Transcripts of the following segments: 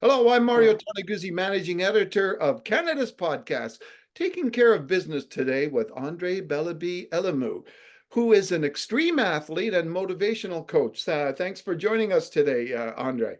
Hello, I'm Mario Toneguzzi, managing editor of Canada's podcast, Taking Care of Business today with Andre Belibi Eloumou, who is an extreme athlete and motivational coach. Thanks for joining us today, Andre.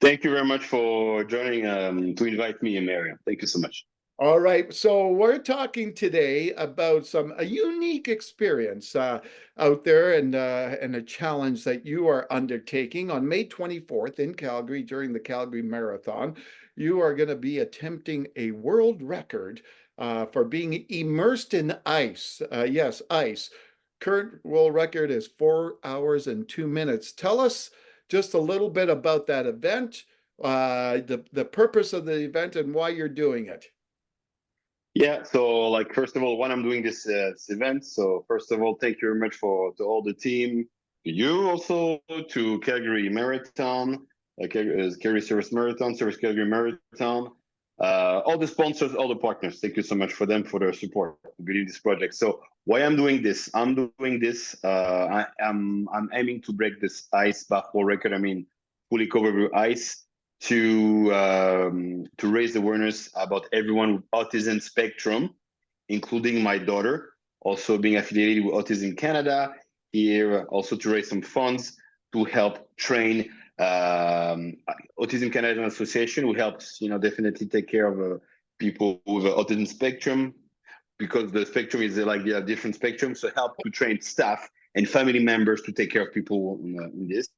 Thank you very much for joining to invite me, Mariam. Thank you so much. All right, so we're talking today about a unique experience out there and a challenge that you are undertaking on May 24th in Calgary during the Calgary Marathon. You are going to be attempting a world record for being immersed in ice. Yes, ice. Current world record is 4 hours and 2 minutes. Tell us just a little bit about that event, the purpose of the event, and why you're doing it. Yeah, so first of all, when I'm doing this event, so first of all, thank you very much to all the team, to you also, to Calgary Marathon, Calgary Servus Calgary Marathon, all the sponsors, all the partners. Thank you so much for them for their support to believe this project. So why I'm doing this? I'm doing this. I'm aiming to break this ice bath world record. I mean, fully covered with ice, to raise awareness about everyone with autism spectrum, including my daughter, also being affiliated with Autism Canada here, also to raise some funds to help train Autism Canada Association, who helps definitely take care of people with autism spectrum, because the spectrum is different spectrum, so help to train staff and family members to take care of people in this,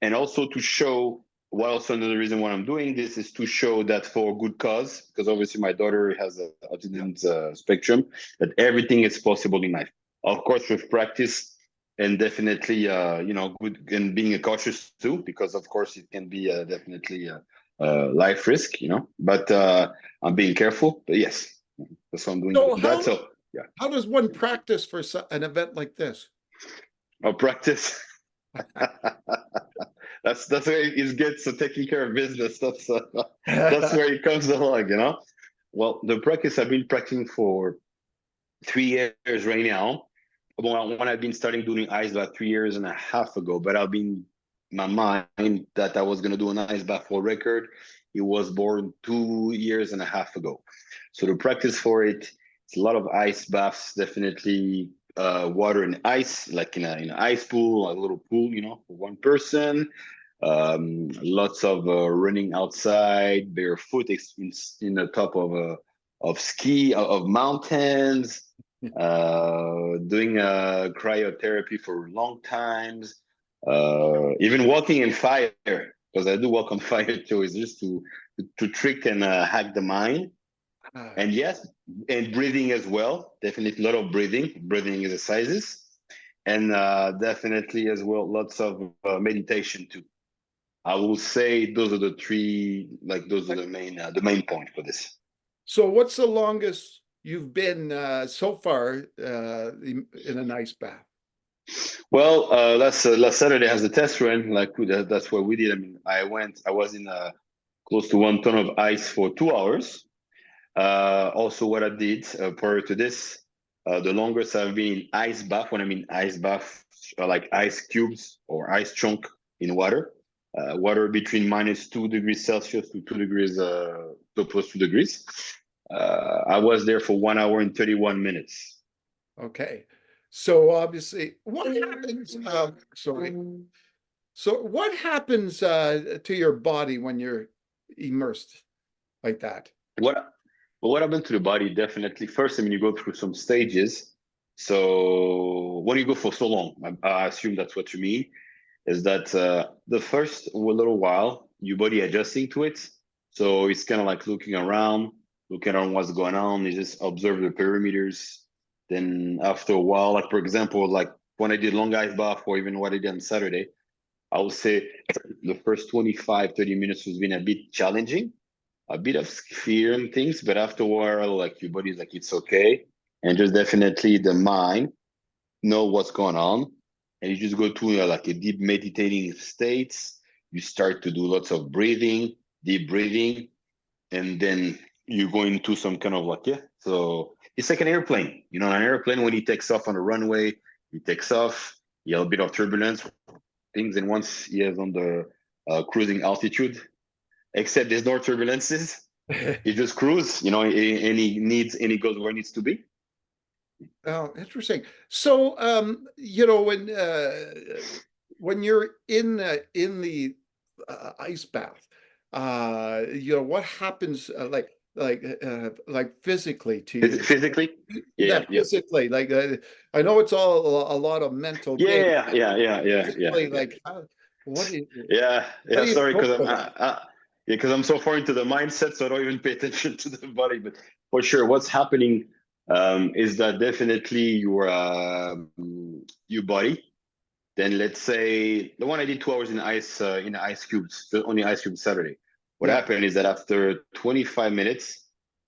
and also to show. Well, also another reason why I'm doing this is to show that for a good cause, because obviously my daughter has autism spectrum, that everything is possible in life. Of course, with practice and definitely, good, and being cautious too, because of course it can be definitely a life risk, but I'm being careful. But yes, that's what I'm doing. So how does one practice for an event like this? I'll practice. That's where it gets taking care of business. That's where it comes along. Well, the practice I've been practicing for 3 years right now. Well, when I've been starting doing ice bath 3 years and a half ago, but I've been my mind that I was gonna do an ice bath for record. It was born 2 years and a half ago. So the practice for it, it's a lot of ice baths, definitely water and ice, like in an ice pool, a little pool, for one person. Lots of running outside, barefoot in the top of ski of mountains, doing cryotherapy for long times, even walking in fire, because I do walk on fire too. Is just to trick and hack the mind. And yes, and breathing as well. Definitely a lot of breathing exercises, and definitely as well lots of meditation too. I will say those are the three. Those are the main point for this. So, what's the longest you've been so far in an ice bath? Well, last Saturday has a test run. That's what we did. I mean, I was in close to 1 ton of ice for 2 hours. Also, what I did prior to this, the longest I've been in ice bath. When I mean ice bath, like ice cubes or ice chunk in water. Water between -2 degrees Celsius to 2 degrees, to plus 2 degrees. I was there for 1 hour and 31 minutes. Okay. So obviously, what happens? Sorry. So what happens to your body when you're immersed like that? What happened to the body? Definitely. First, I mean, you go through some stages. So when you go for so long, I assume that's what you mean. Is that the first little while your body adjusting to it? So it's kind of like looking around what's going on. You just observe the perimeters. Then after a while, like for example, like when I did long ice bath or even what I did on Saturday, I would say the first 25, 30 minutes was been a bit challenging, a bit of fear and things, but after a while, like your body's like, it's okay. And just definitely the mind know what's going on. And you just go to like a deep meditating states. You start to do lots of breathing, deep breathing, and then you go into some kind of so it's like an airplane. An airplane, when he takes off on the runway, he takes off, you have a bit of turbulence, things, and once he is on the cruising altitude, except there's no turbulences. He just cruise, and he goes where he needs to be. Oh, interesting. So, when you're in the ice bath, what happens, like physically to you? Physically, yeah, That yeah, physically, like, I know it's all a lot of mental game. yeah, yeah, yeah, yeah, yeah, Physically, yeah, like, what do you, yeah, how yeah. do you Sorry, cope because with that? yeah, because I'm so far into the mindset, so I don't even pay attention to the body. But for sure, what's happening is that definitely your body. Then let's say the one I did 2 hours in ice cubes, on the ice cube Saturday. What Yeah, happened is that after 25 minutes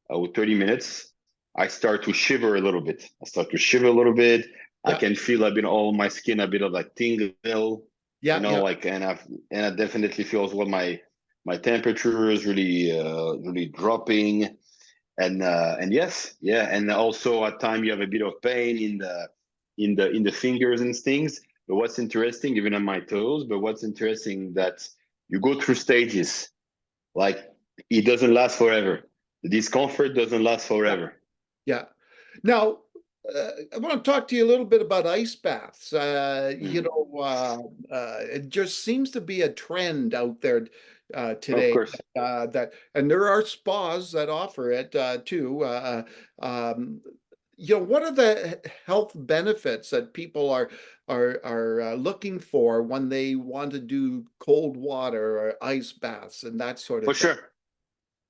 or 30 minutes, I start to shiver a little bit. I start to shiver a little bit. I yeah, can feel a bit all my skin a bit of like tingle, yeah, yeah, like and I definitely feel as well my temperature is really dropping. And yes, yeah, and also at time you have a bit of pain in the fingers and things. But what's interesting, even on my toes, but what's interesting that you go through stages. Like it doesn't last forever. The discomfort doesn't last yeah. forever. Yeah. Now, I want to talk to you a little bit about ice baths. Mhm. It just seems to be a trend out there Of today course, and there are spas that offer it too. What are the health benefits that people are looking for when they want to do cold water or ice baths and that sort for of thing? sure,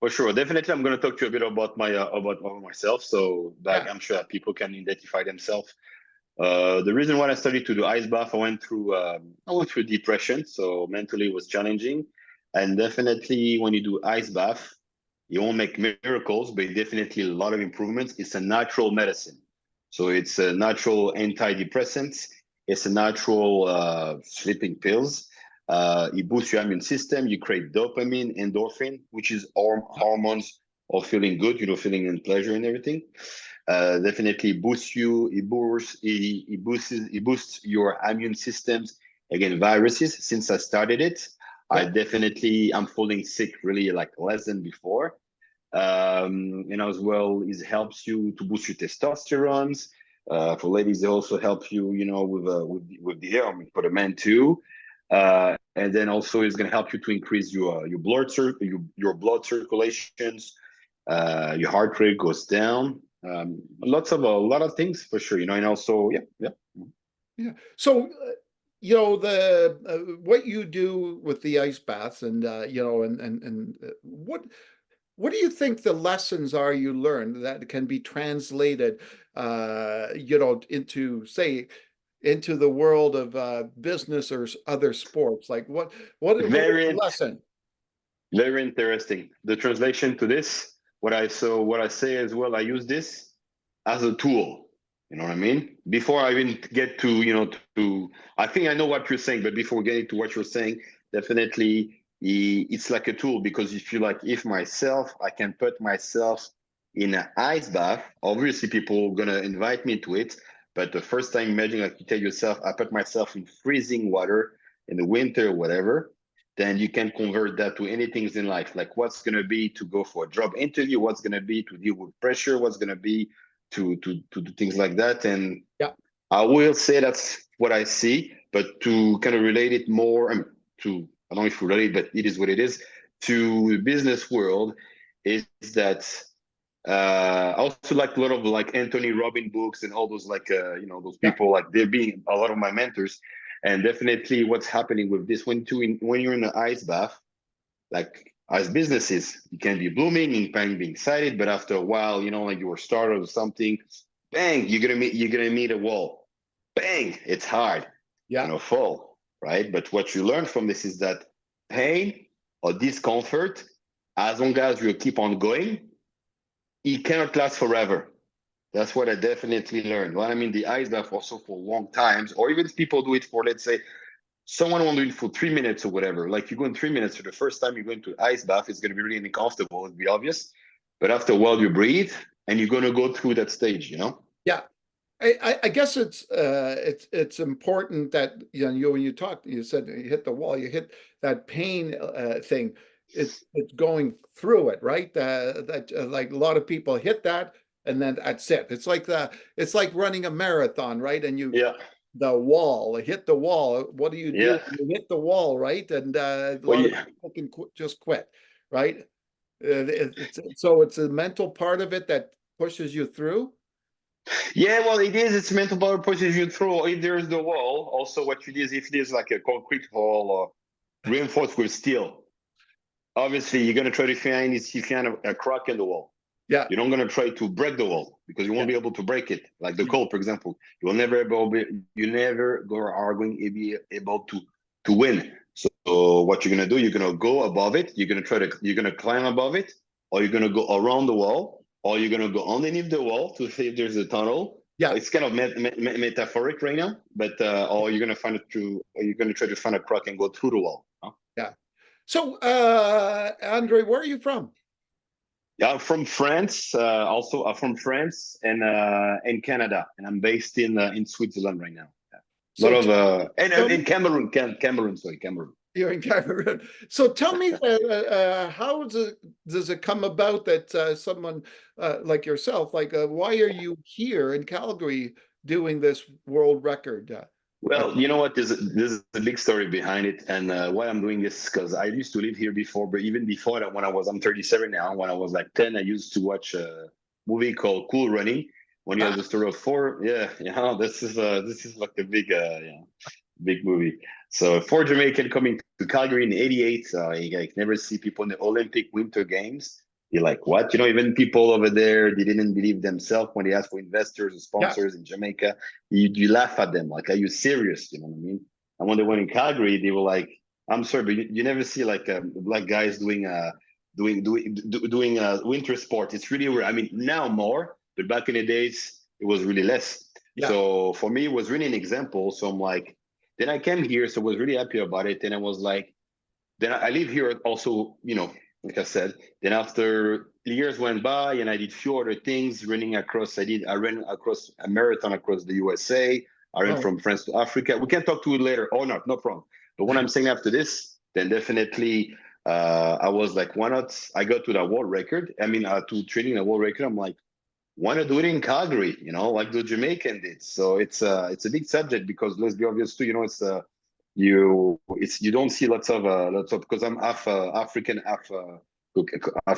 for sure. Definitely, I'm going to talk to you a bit about my about myself, so that Yeah, I'm sure that people can identify themselves. The reason why I started to do ice bath, I went through depression, so mentally it was challenging. And definitely, when you do ice bath, you won't make miracles, but definitely a lot of improvements. It's a natural medicine, so it's a natural antidepressant. It's a natural sleeping pills. It boosts your immune system. You create dopamine, endorphin, which is hormones of feeling good, feeling in pleasure and everything. Definitely boosts you. It boosts your immune systems against viruses. Since I started it, yeah, I'm falling sick really like less than before. And as well, it helps you to boost your testosterone. For ladies, it also helps you, with the hair. I mean, for the men too. And then also, it's going to help you to increase your blood circulations. Your heart rate goes down. A lot of things for sure. And also, yeah, yeah. yeah. So, the what you do with the ice baths and what do you think the lessons are you learned that can be translated into, say, into the world of business or other sports? Like what is the Very, lesson? very interesting. The translation to this, what I say as well, I use this as a tool. You know what I mean? Before I even get to, I think I know what you're saying, but before getting to what you're saying, definitely it's like a tool because if you like, if myself, I can put myself in an ice bath, obviously people are gonna invite me to it. But the first time, imagine like you tell yourself, I put myself in freezing water in the winter, whatever, then you can convert that to anything in life. Like what's gonna be to go for a job interview, what's gonna be to deal with pressure, what's gonna be to do things like that. And Yeah, I will say that's what I see, but to kind of relate it more to, I don't know if you relate, but it is what it is, to the business world, is that I also like a lot of like Anthony Robbins books and all those like those yeah, people, like they're being a lot of my mentors. And definitely what's happening with this when you're in the ice bath, like as businesses, you can be blooming, you can be excited, but after a while, like you were started or something, bang, you're gonna meet a wall. Bang, it's hard, yeah, fall, right? But what you learn from this is that pain or discomfort, as long as you keep on going, it cannot last forever. That's what I definitely learned. Well, I mean, the ice bath also for long times, or even if people do it for, let's say, someone want to do it for 3 minutes or whatever. Like you go in 3 minutes for the first time you go into ice bath, it's going to be really uncomfortable. It'll be obvious, but after a while you breathe and you're going to go through that stage. yeah. I guess it's important that when you talk, you said you hit the wall, you hit that pain thing. it's going through it, right? That like a lot of people hit that, and then that's it. It's like running a marathon, right? And you Yeah, hit the wall. What do you do yeah. when you hit the wall, right? And a Well, lot of yeah. people can just quit, right? So it's a mental part of it that pushes you through. Yeah, well, it is. It's mental power pushes you through. If there's the wall, also what you do is if it is like a concrete wall or reinforced with steel, obviously you're gonna try to find if you find a crack in the wall. Yeah, You're not gonna try to break the wall because you won't yeah, be able to break it. Like the coal, for example, you never are going to be able to win. So what you're gonna do, you're gonna go above it. You're gonna climb above it, or you're gonna go around the wall, or you're gonna go underneath the wall to see if there's a tunnel. yeah, It's kind of metaphoric right now, but or you're gonna find it through, or you're gonna try to find a crack and go through the wall. Huh? yeah. So, Andre, where are you from? Yeah, I'm from France. Also, I'm from France and Canada, and I'm based in Switzerland right now. Yeah. A lot So, of and tell in me, Cameroon, sorry, Cameroon. you're in Cameroon. So, tell me, how does it come about that someone like yourself, like, why are you here in Calgary doing this world record? Well, you know what? There's a big story behind it, and why I'm doing this because I used to live here before, but even before that, I'm 37 now. When I was like 10, I used to watch a movie called Cool Running. When you have Ah, the story of four, yeah, this is like a big big movie. So four Jamaican coming to Calgary in '88. You like never see people in the Olympic Winter Games. You're like, what? You know, even people over there, they didn't believe themselves when they asked for investors and yeah, sponsors in Jamaica. You laugh at them, like, are you serious? You know what I mean? And when they went in Calgary, they were like, I'm sorry, but you never see like black guys doing winter sport. It's really rare. I mean, now more, but back in the days, it was really less. yeah, So for me, it was really an example. So I'm like, then I came here, so I was really happy about it. And I was like, then I live here also, you know, like I said. Then after years went by, and I did few other things, running across. I ran across a marathon across the USA. I ran oh, from France to Africa. We can talk to it later. Oh no, no problem. But what I'm saying after this, then definitely, I was like, why not? I got to the world record. I mean, to training a world record. I'm like, why not do it in Calgary? You know, like the Jamaican did. So it's a big subject because let's be obvious too. You know, you don't see lots of because I'm half African, half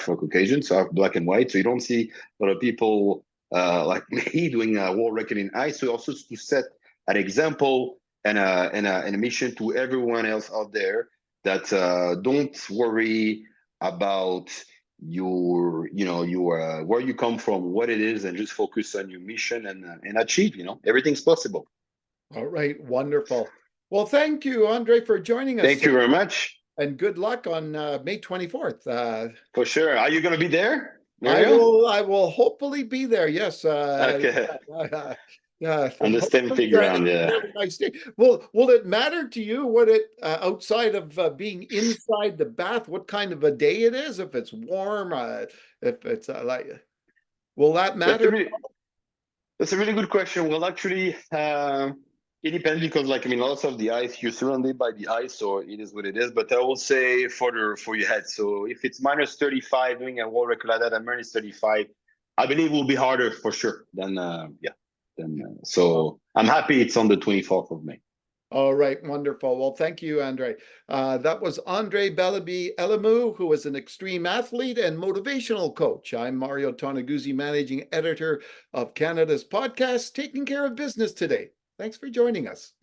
Caucasian, so half black and white. So you don't see a lot of people like me doing a world record in ice. So also to set an example and a mission to everyone else out there that don't worry about your where you come from, what it is, and just focus on your mission and achieve. You know, everything's possible. all right, wonderful. Well, thank you, Andre, for joining us Thank you today, very much. and good luck on May 24th. For sure. Are you going to be there, Mario? I will hopefully be there. Yes. Okay. Yeah. On the same Hopefully, ground, it's a yeah. very nice day. Will it matter to you what it outside of being inside the bath? What kind of a day it is? If it's warm, if it's like, will that That's a matter? really that's a really good question. Well, actually, it depends because, like, I mean, lots of the ice, you're surrounded by the ice, so it is what it is. But I will say for your head. So if it's minus 35 doing a world record like that, and minus 35, I believe it will be harder for sure than yeah. Then so I'm happy it's on the 24th of May. All right, wonderful. Well, thank you, Andre. That was Andre Belibi Eloumou, who is an extreme athlete and motivational coach. I'm Mario Tonaguzzi, managing editor of Canada's podcast, Taking Care of Business Today. Thanks for joining us.